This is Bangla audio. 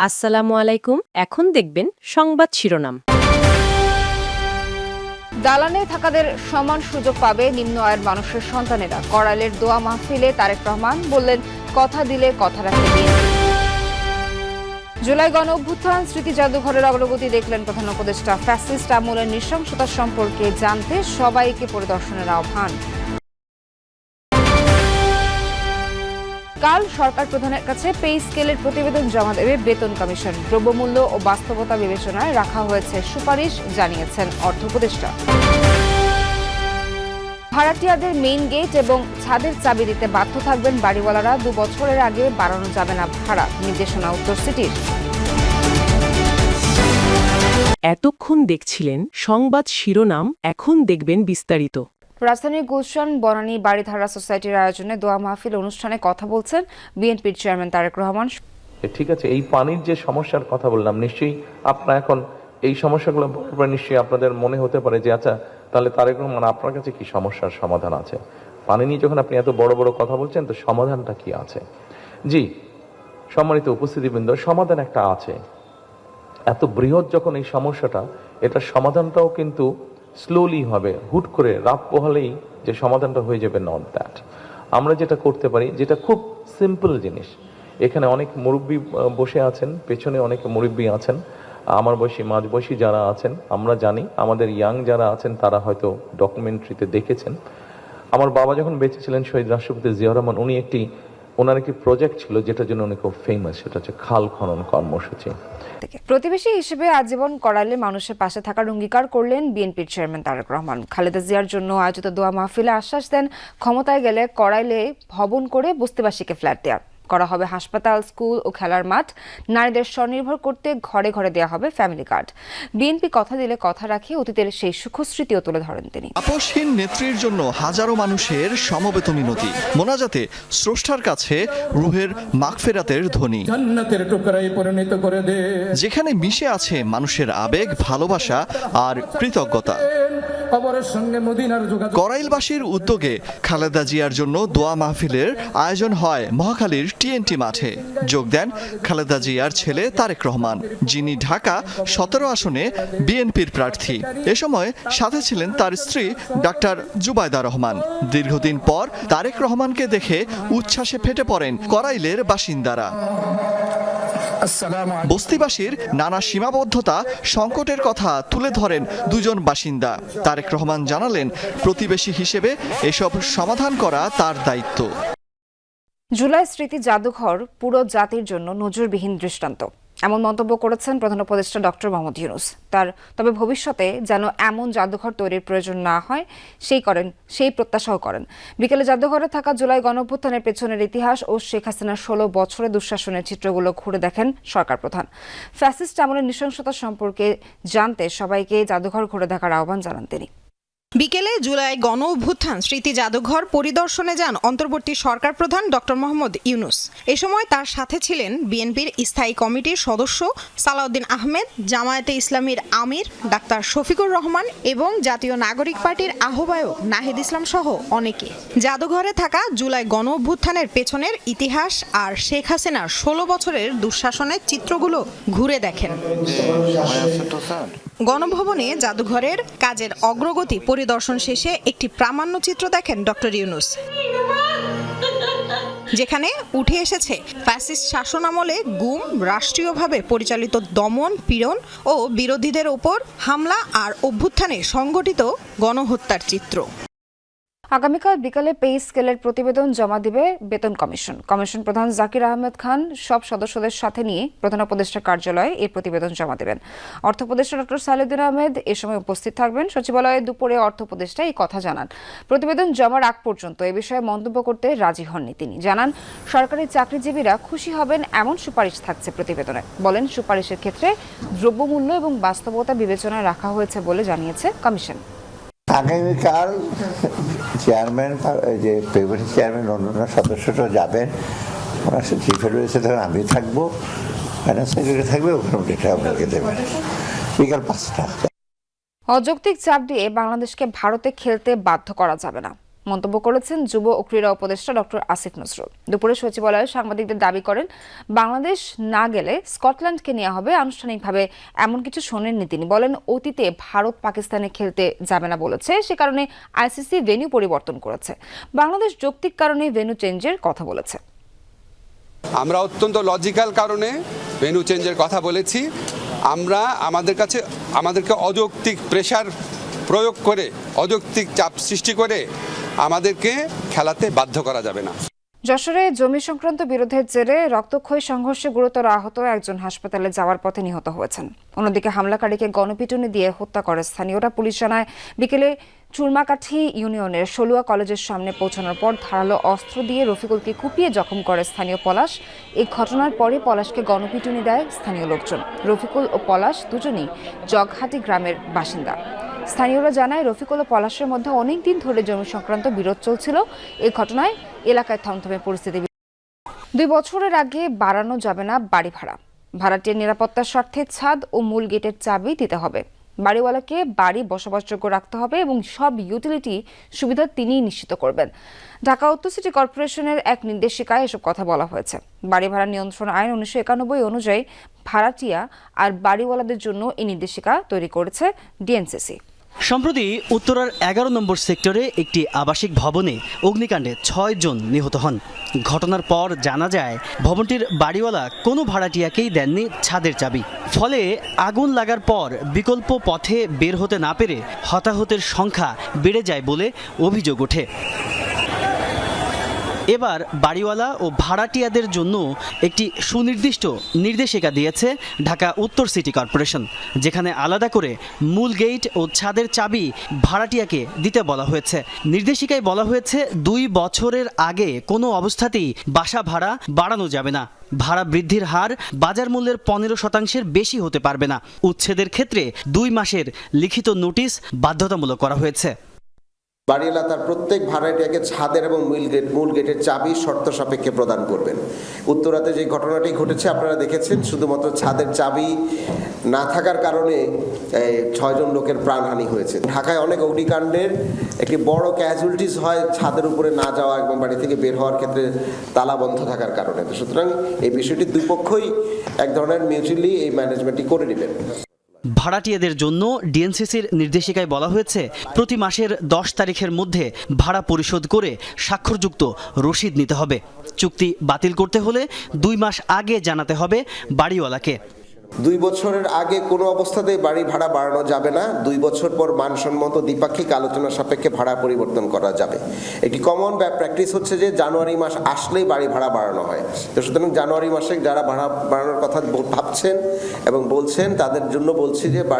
আসসালামু আলাইকুম। এখন দেখবেন সংবাদ শিরোনাম। দালানে থাকাদের সমান সুযোগ পাবে নিম্ন আয়ের মানুষের সন্তানেরা। করাইলের দোয়া মাহফিলে তারেক রহমান বললেন, কথা দিলে কথা রাখে বিএনপি। জুলাই গণ অভ্যুত্থান স্মৃতি জাদুঘরের অগ্রগতি দেখলেন প্রধান উপদেষ্টা। ফ্যাসিস্ট আমলের নৃশংসতা সম্পর্কে জানতে সবাইকে পরিদর্শনের আহ্বান। কাল সরকার প্রধানের কাছে পে স্কেলের প্রতিবেদন জমা দেবে বেতন কমিশন। দ্রব্যমূল্য ও বাস্তবতা বিবেচনায় রাখা হয়েছে সুপারিশ, জানিয়েছেন অর্থ উপদেষ্টা। ভাড়াটিয়াদের মেইন গেট এবং ছাদের চাবি দিতে বাধ্য থাকবেন বাড়িওয়ালারা। 2 বছরের আগে বাড়ানো যাবে না ভাড়া, নির্দেশনা উত্তর সিটির। এতক্ষণ দেখছিলেন সংবাদ শিরোনাম, এখন দেখবেন বিস্তারিত। রাজধানীর গুলশান বনানী বাড়িধারা সোসাইটির আয়োজনে দোয়া মাহফিল অনুষ্ঠানে কথা বলছেন বিএনপির চেয়ারম্যান তারেক রহমান। ঠিক আছে, এই পানির যে সমস্যার কথা বললাম, নিশ্চয়ই আপনারা এখন এই সমস্যাগুলো নিশ্চয়ই আপনাদের মনে হতে পারে যে আচ্ছা, তাহলে তারেক রহমান আপনার কাছে কি সমস্যার সমাধান আছে? পানি নিয়ে যখন আপনি এত বড় বড় কথা বলছেন, তো সমাধানটা কি আছে? জি সম্মানিত উপস্থিতিবৃন্দ, সমাধান একটা আছে। এত বৃহৎ যখন এই সমস্যাটা, এটার সমাধানটাও কিন্তু স্লোলি হবে, হুট করে রাত পোহালেই যে সমাধানটা হয়ে যাবে, নট দ্যাট। আমরা যেটা করতে পারি, যেটা খুব সিম্পল জিনিস, এখানে অনেক মুরব্বী বসে আছেন, পেছনে অনেক মুরব্বী আছেন, আমার বয়সী মাঝ বয়সী যারা আছেন, আমরা জানি, আমাদের ইয়াং যারা আছেন তারা হয়তো ডকুমেন্টারিতে দেখেছেন। আমার বাবা যখন বেঁচে ছিলেন, শহীদ রাষ্ট্রপতি জিয়াউর রহমান, ওনার একটি প্রজেক্ট ছিল যেটার জন্য উনি খুব ফেমাস, সেটা হচ্ছে খাল খনন কর্মসূচি। প্রতিবেশী হিসেবে আজীবন করাইলে মানুষের পাশে থাকার অঙ্গীকার করলেন বিএনপির চেয়ারম্যান তারেক রহমান। খালেদা জিয়ার জন্য আয়োজিত দোয়া মাহফিলে আশ্বাস দেন, ক্ষমতায় গেলে করাইলে ভবন করে বস্তিবাসীকে ফ্ল্যাট দেওয়ার করা হবে হাসপাতাল, স্কুল ও খেলার মাঠ। নারীদের স্বনির্ভর করতে ঘরে ঘরে দেওয়া হবে ফ্যামিলি কার্ড। বিএনপি কথা দিলে কথা রাখে, অতীতের সেই সুখস্মৃতিও তুলে ধরেন তিনি। আপসহীন নেত্রীর জন্য হাজারো মানুষের সমবেত মিনতি, মোনাজাতে স্রষ্টার কাছে রুহের মাগফিরাতের ধ্বনি। যেখানে মিশে আছে মানুষের আবেগ, ভালোবাসা আর কৃতজ্ঞতা। করাইলবাসীর উদ্যোগে খালেদা জিয়ার জন্য দোয়া মাহফিলের আয়োজন হয় মহাখালীর TNT মাঠে। যোগ দেন খালেদা জিয়ার ছেলে তারেক রহমান, যিনি ঢাকা 17 আসনে বিএনপির প্রার্থী। এ সময় সাথে ছিলেন তার স্ত্রী ডাক্তার জুবাইদা রহমান। দীর্ঘদিন পর তারেক রহমানকে দেখে উচ্ছ্বাসে ফেটে পড়েন করাইলের বাসিন্দারা। বস্তিবাসীর নানা সীমাবদ্ধতা, সংকটের কথা তুলে ধরেন দুজন বাসিন্দা। তারেক রহমান জানালেন, প্রতিবেশী হিসেবে এসব সমাধান করা তার দায়িত্ব। জুলাই স্মৃতি জাদুঘর পুরো জাতির জন্য নজিরবিহীন দৃষ্টান্ত, এমন মন্তব্য করেছেন প্রধান উপদেষ্টা ডক্টর মোহাম্মদ ইউনূস। তবে ভবিষ্যতে যেন এমন জাদুঘর তৈরির প্রয়োজন না হয় সেই প্রত্যাশাও করেন। বিকেলে জাদুঘরে থাকা জুলাই গণঅভ্যুত্থানের পেছনের ইতিহাস ও শেখ হাসিনার 16 বছরের দুঃশাসনের চিত্রগুলো ঘুরে দেখেন সরকার প্রধান। ফ্যাসিস্ট আমলের নৃশংসতা সম্পর্কে জানতে সবাইকে জাদুঘর ঘুরে দেখার আহ্বান জানান তিনি। বিকেলে জুলাই গণ অভ্যুত্থান স্মৃতি জাদুঘর পরিদর্শনে যান অন্তর্বর্তী সরকার প্রধান ডক্টর মোহাম্মদ ইউনূস। এ সময় তার সাথে ছিলেন বিএনপির স্থায়ী কমিটির সদস্য সালাউদ্দিন আহমেদ, জামায়াতে ইসলামীর আমির ডাক্তার শফিকুর রহমান এবং জাতীয় নাগরিক পার্টির আহ্বায়ক নাহিদ ইসলাম সহ অনেকে। জাদুঘরে থাকা জুলাই গণ অভ্যুত্থানের পেছনের ইতিহাস আর শেখ হাসিনার 16 বছরের দুঃশাসনের চিত্রগুলো ঘুরে দেখেন। গণভবনে জাদুঘরের কাজের অগ্রগতি পরিদর্শন শেষে একটি প্রামাণ্যচিত্র দেখেন ডক্টর ইউনূস, যেখানে উঠে এসেছে ফ্যাসিস্ট শাসনামলে গুম, রাষ্ট্রীয়ভাবে পরিচালিত দমন পীড়ন ও বিরোধীদের ওপর হামলা আর অভ্যুত্থানে সংগঠিত গণহত্যার চিত্র। আগামীকাল বিকালে পে স্কেলের প্রতিবেদন জমা দিবে বেতন কমিশন। কমিশন প্রধান জাকির আহমেদ খান সব সদস্যদের সাথে নিয়ে প্রধান উপদেষ্টার কার্যালয়ে এই প্রতিবেদন জমা দেবেন। অর্থ উপদেষ্টা ডক্টর সালেউদ্দিন আহমেদ এ সময় উপস্থিত থাকবেন। সচিবালয়ে দুপুরে অর্থ উপদেষ্টা এই কথা জানান। প্রতিবেদন জমার আগ পর্যন্ত এ বিষয়ে মন্তব্য করতে রাজি হননি তিনি। জানান, সরকারি চাকরিজীবীরা খুশি হবেন এমন সুপারিশ থাকছে প্রতিবেদনে। বলেন, সুপারিশের ক্ষেত্রে দ্রব্যমূল্য এবং বাস্তবতা বিবেচনায় রাখা হয়েছে বলে জানিয়েছে কমিশন। আগামীকাল চেয়ারম্যান, যে পেপারের চেয়ারম্যান, অন্যান্য সদস্যরা যাবেন, ওনার চিফ এডভাইজার থাকবেন, আমি থাকবো, ফাইন্যান্স সেক্রেটারি থাকবে, ওখানে ডেটা আপনাকে দেবেন বিকাল 5টা। অযৌক্তিক চাপ দিয়ে বাংলাদেশকে ভারতে খেলতে বাধ্য করা যাবে না। মন্তব্য করেছেন যুব ও ক্রীড়া উপদেষ্টা ডক্টর আসিফ নজরুল। দুপুরে সচিবালয়ে সাংবাদিকদের দাবি করেন, বাংলাদেশ না গেলে স্কটল্যান্ডকে নেওয়া হবে। আনুষ্ঠানিকভাবে এমন কিছু শোনেননি তিনি। বলেন, অতীতে ভারত পাকিস্তানে খেলতে যাবে না বলেছে, সে কারণে আইসিসি ভেন্যু পরিবর্তন করেছে। বাংলাদেশ যৌক্তিক কারণে ভেন্যু চেঞ্জের কথা বলেছে। আমরা অত্যন্ত লজিক্যাল কারণে ভেন্যু চেঞ্জের কথা বলেছি। আমরা আমাদেরকে অযৌক্তিক প্রেসার প্রয়োগ করে, অযৌক্তিক চাপ সৃষ্টি করে আমাদেরকে খেলাতে বাধ্য করা যাবে না। যশোরে জমি সংক্রান্ত বিরোধের জেরে রক্তক্ষয়ী সংঘর্ষে গুরুতর আহত একজন হাসপাতালে যাওয়ার পথে নিহত হয়েছেন। অন্যদিকে হামলাকারীকে গণপিটুনি দিয়ে হত্যা করে স্থানীয়রা। পুলিশ জানায়, বিকেলে চুরমাকাঠি ইউনিয়নের সলুয়া কলেজের সামনে পৌঁছানোর পর ধারালো অস্ত্র দিয়ে রফিকুলকে কুপিয়ে জখম করে স্থানীয় পলাশ। এই ঘটনার পরে পলাশকে গণপিটুনি দেয় স্থানীয় লোকজন। রফিকুল ও পলাশ দুজনেই জগহাটি গ্রামের বাসিন্দা। স্থানীয়রা জানায়, রফিকুল ও পলাশের মধ্যে অনেকদিন ধরে জমি সংক্রান্ত বিরোধ চলছিল। এই ঘটনায় এলাকায় থমথমে পরিস্থিতি। 2 বছরের আগে বাড়ানো যাবে না বাড়ি ভাড়া। ভাড়াটির নিরাপত্তার স্বার্থে ছাদ ও মূল গেটের চাবি দিতে হবে। বাড়িওয়ালাকে বাড়ি বসবাসযোগ্য রাখতে হবে এবং সব ইউটিলিটি সুবিধা তিনিই নিশ্চিত করবেন। ঢাকা উত্তর সিটি কর্পোরেশনের এক নির্দেশিকায় এসব কথা বলা হয়েছে। বাড়ি ভাড়া নিয়ন্ত্রণ আইন 1991 অনুযায়ী ভাড়াটিয়া আর বাড়িওয়ালাদের জন্য এই নির্দেশিকা তৈরি করেছে ডিএনসিসি। সম্প্রতি উত্তরার 11 নম্বর সেক্টরে একটি আবাসিক ভবনে অগ্নিকাণ্ডে 6 জন নিহত হন। ঘটনার পর জানা যায়, ভবনটির বাড়িওয়ালা কোনো ভাড়াটিয়াকেই দেননি ছাদের চাবি। ফলে আগুন লাগার পর বিকল্প পথে বের হতে না পেরে হতাহতের সংখ্যা বেড়ে যায় বলে অভিযোগ ওঠে। এবার বাড়িওয়ালা ও ভাড়াটিয়াদের জন্য একটি সুনির্দিষ্ট নির্দেশিকা দিয়েছে ঢাকা উত্তর সিটি কর্পোরেশন, যেখানে আলাদা করে মূল গেট ও ছাদের চাবি ভাড়াটিয়াকে দিতে বলা হয়েছে। নির্দেশিকায় বলা হয়েছে, 2 বছরের আগে কোনো অবস্থাতেই বাসা ভাড়া বাড়ানো যাবে না। ভাড়া বৃদ্ধির হার বাজার মূল্যের 15% বেশি হতে পারবে না। উচ্ছেদের ক্ষেত্রে 2 মাসের লিখিত নোটিশ বাধ্যতামূলক করা হয়েছে। বাড়িওয়ালা তার প্রত্যেক ভাড়াটিয়াকে ছাদের এবং মূল গেটের চাবি শর্ত সাপেক্ষে প্রদান করবেন। উত্তরাতে যে ঘটনাটি ঘটেছে আপনারা দেখেছেন, শুধুমাত্র ছাদের চাবি না থাকার কারণে 6 জন লোকের প্রাণহানি হয়েছে। ঢাকায় অনেক অগ্নিকাণ্ডের একটি বড় ক্যাজুয়ালিটিস হয় ছাদের উপরে না যাওয়া এবং বাড়ি থেকে বের হওয়ার ক্ষেত্রে তালা বন্ধ থাকার কারণে। সুতরাং এই বিষয়টি দুই পক্ষই এক ধরনের মিউচুয়ালি এই ম্যানেজমেন্টটি করে নেবেন। ভাড়াটিয়াদের জন্য ডিএনসিসির নির্দেশিকায় বলা হয়েছে, প্রতি মাসের 10 তারিখের মধ্যে ভাড়া পরিশোধ করে স্বাক্ষরযুক্ত রসিদ নিতে হবে। চুক্তি বাতিল করতে হলে 2 মাস আগে জানাতে হবে বাড়িওয়ালাকে। 2 বছরের আগে কোনো অবস্থাতেই বাড়ি ভাড়া বাড়ানো যাবে না। 2 বছর পর মানসম্মত দ্বিপাক্ষিক আলোচনা সাপেক্ষে ভাড়া পরিবর্তন করা যাবে। একটি কমন প্র্যাকটিস হচ্ছে যে জানুয়ারি মাস আসলেই বাড়ি ভাড়া বাড়ানো হয়। তো সুতরাং জানুয়ারি মাসে যারা ভাড়া বাড়ানোর কথা ভাবছেন এবং বলছেন, তাদের জন্য বলছি যে